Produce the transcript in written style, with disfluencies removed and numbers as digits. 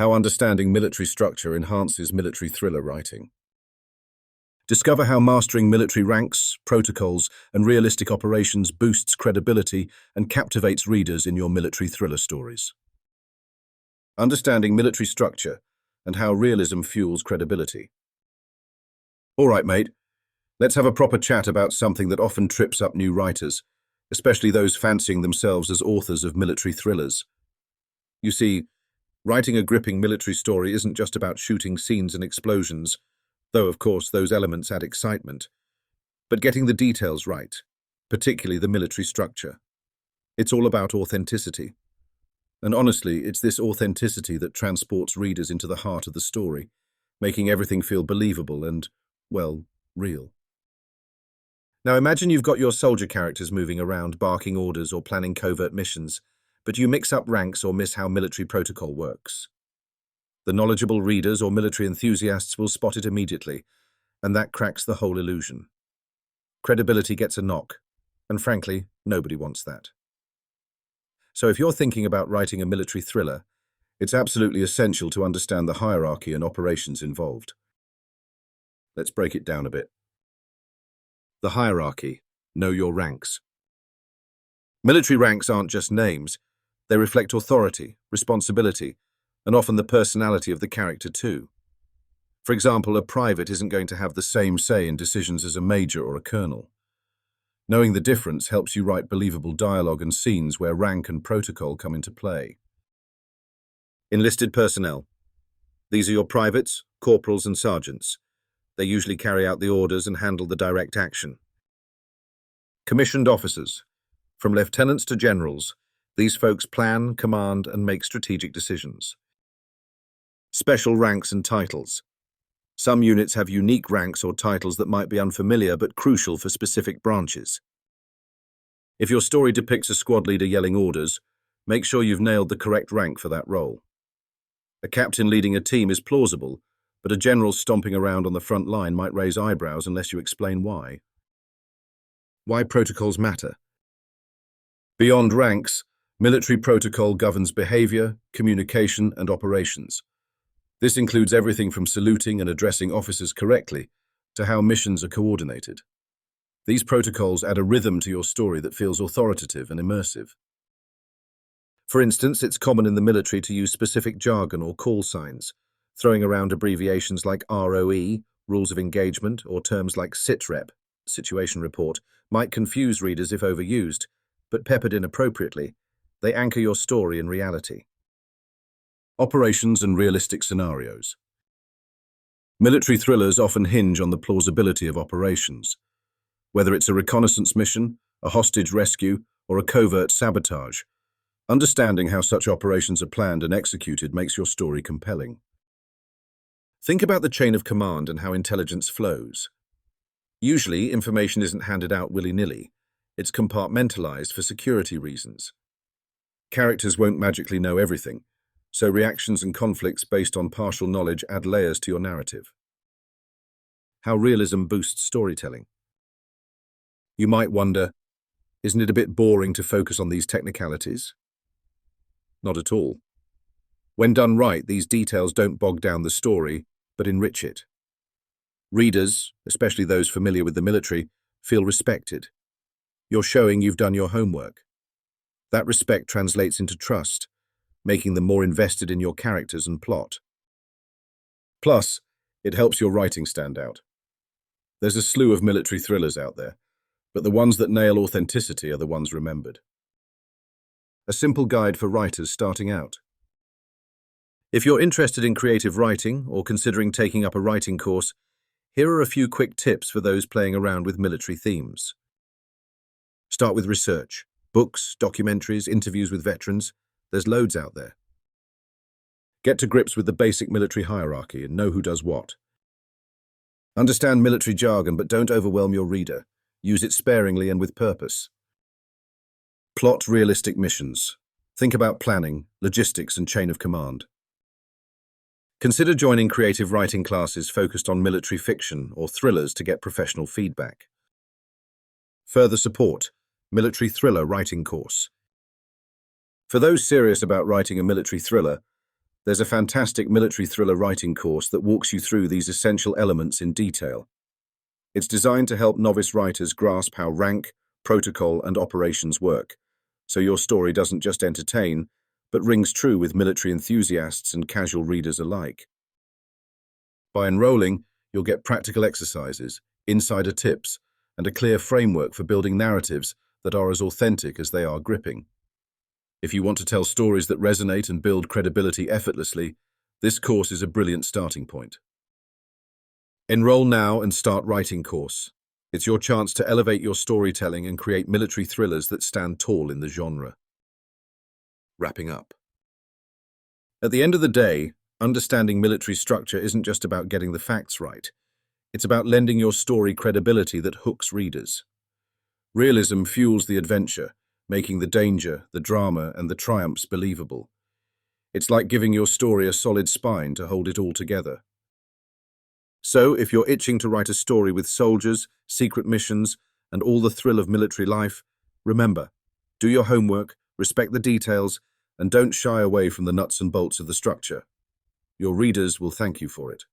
How understanding military structure enhances military thriller writing. Discover how mastering military ranks, protocols, and realistic operations boosts credibility and captivates readers in your military thriller stories. Understanding military structure and how realism fuels credibility. All right, mate, let's have a proper chat about something that often trips up new writers, especially those fancying themselves as authors of military thrillers. You see, writing a gripping military story isn't just about shooting scenes and explosions, though of course those elements add excitement, but getting the details right, particularly the military structure. It's all about authenticity. And honestly, it's this authenticity that transports readers into the heart of the story, making everything feel believable and, well, real. Now imagine you've got your soldier characters moving around, barking orders or planning covert missions, but you mix up ranks or miss how military protocol works. The knowledgeable readers or military enthusiasts will spot it immediately, and that cracks the whole illusion. Credibility gets a knock, and frankly, nobody wants that. So if you're thinking about writing a military thriller, it's absolutely essential to understand the hierarchy and operations involved. Let's break it down a bit. The hierarchy. Know your ranks. Military ranks aren't just names. They reflect authority, responsibility, and often the personality of the character too. For example, a private isn't going to have the same say in decisions as a major or a colonel. Knowing the difference helps you write believable dialogue and scenes where rank and protocol come into play. Enlisted personnel. These are your privates, corporals, and sergeants. They usually carry out the orders and handle the direct action. Commissioned officers. From lieutenants to generals, these folks plan, command, and make strategic decisions. Special ranks and titles. Some units have unique ranks or titles that might be unfamiliar but crucial for specific branches. If your story depicts a squad leader yelling orders, make sure you've nailed the correct rank for that role. A captain leading a team is plausible, but a general stomping around on the front line might raise eyebrows unless you explain why. Why protocols matter. Beyond ranks, military protocol governs behavior, communication, and operations. This includes everything from saluting and addressing officers correctly to how missions are coordinated. These protocols add a rhythm to your story that feels authoritative and immersive. For instance, it's common in the military to use specific jargon or call signs. Throwing around abbreviations like ROE, rules of engagement, or terms like SITREP, situation report, might confuse readers if overused, but peppered in appropriately, they anchor your story in reality. Operations and realistic scenarios. Military thrillers often hinge on the plausibility of operations. Whether it's a reconnaissance mission, a hostage rescue, or a covert sabotage, understanding how such operations are planned and executed makes your story compelling. Think about the chain of command and how intelligence flows. Usually, information isn't handed out willy-nilly. It's compartmentalized for security reasons. Characters won't magically know everything, so reactions and conflicts based on partial knowledge add layers to your narrative. How realism boosts storytelling. You might wonder, isn't it a bit boring to focus on these technicalities? Not at all. When done right, these details don't bog down the story, but enrich it. Readers, especially those familiar with the military, feel respected. You're showing you've done your homework. That respect translates into trust, making them more invested in your characters and plot. Plus, it helps your writing stand out. There's a slew of military thrillers out there, but the ones that nail authenticity are the ones remembered. A simple guide for writers starting out. If you're interested in creative writing or considering taking up a writing course, here are a few quick tips for those playing around with military themes. Start with research. Books, documentaries, interviews with veterans. There's loads out there. Get to grips with the basic military hierarchy and know who does what. Understand military jargon, but don't overwhelm your reader. Use it sparingly and with purpose. Plot realistic missions. Think about planning, logistics, and chain of command. Consider joining creative writing classes focused on military fiction or thrillers to get professional feedback. Further support. Military thriller writing course. For those serious about writing a military thriller, There's a fantastic military thriller writing course that walks you through these essential elements in detail. It's designed to help novice writers grasp how rank, protocol, and operations work, so your story doesn't just entertain, but rings true with military enthusiasts and casual readers alike. By enrolling, you'll get practical exercises, insider tips, and a clear framework for building narratives that are as authentic as they are gripping. If you want to tell stories that resonate and build credibility effortlessly, this course is a brilliant starting point. Enroll now and start writing course. It's your chance to elevate your storytelling and create military thrillers that stand tall in the genre. Wrapping up. At the end of the day, understanding military structure isn't just about getting the facts right. It's about lending your story credibility that hooks readers. Realism fuels the adventure, making the danger, the drama, and the triumphs believable. It's like giving your story a solid spine to hold it all together. So, if you're itching to write a story with soldiers, secret missions, and all the thrill of military life, remember, do your homework, respect the details, and don't shy away from the nuts and bolts of the structure. Your readers will thank you for it.